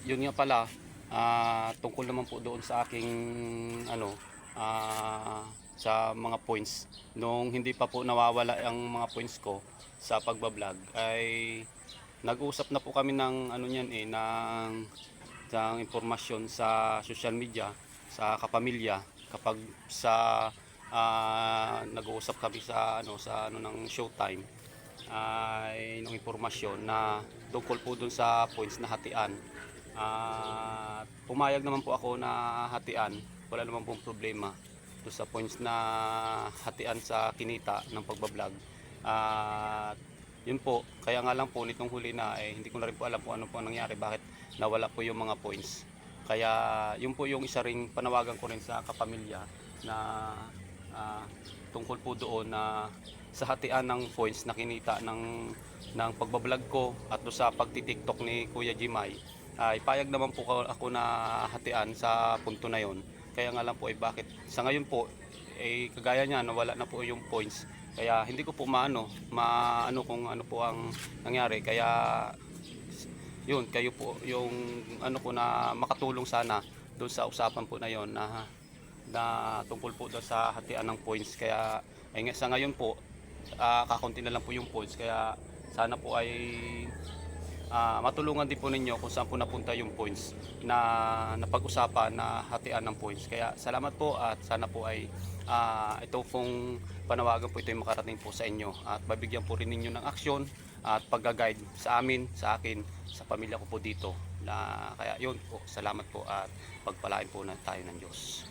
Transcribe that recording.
Yun nga pala, tungkol naman po doon sa aking ano, sa mga points. Nung hindi pa po nawawala ang mga points ko sa pagba-vlog ay nag-usap na po kami ng ano niyan ng impormasyon sa social media, sa kapamilya kapag sa nag-uusap kami sa ano ng Showtime ay ng impormasyon na tungkol po dun sa points na hatian. Pumayag naman po ako na hatian, wala naman pong problema doon sa points na hatian sa kinita ng pagbablog. At yun po, kaya nga lang po nitong huli na hindi ko na rin po alam kung ano po ang nangyari, bakit nawala po yung mga points. Kaya yun po yung isa ring panawagan ko rin sa kapamilya na ah, tungkol po doon na sa hatian ng points na kinita ng pagbablog ko at doon sa pagti-TikTok ni Kuya Jimay ay payag naman po ako na hatian sa punto na yon. Kaya nga lang po bakit sa ngayon po kagaya niya nawala na po yung points. Kaya hindi ko po maano kung ano po ang nangyari. Kaya yun, kayo po yung ano ko na makatulong sana doon sa usapan po na yon na tungkol po doon sa hatian ng points. Kaya sa ngayon po kakaunti na lang po yung points, kaya sana po ay matulungan din po ninyo kung saan po napunta yung points na napag-usapan na hatian ng points. Kaya salamat po at sana po ay ito pong panawagan po ito yung makarating po sa inyo at babigyan po rin ninyo ng aksyon at pagga-guide sa amin, sa akin, sa pamilya ko po dito. Kaya yun po, salamat po at pagpalain po na tayo ng Diyos.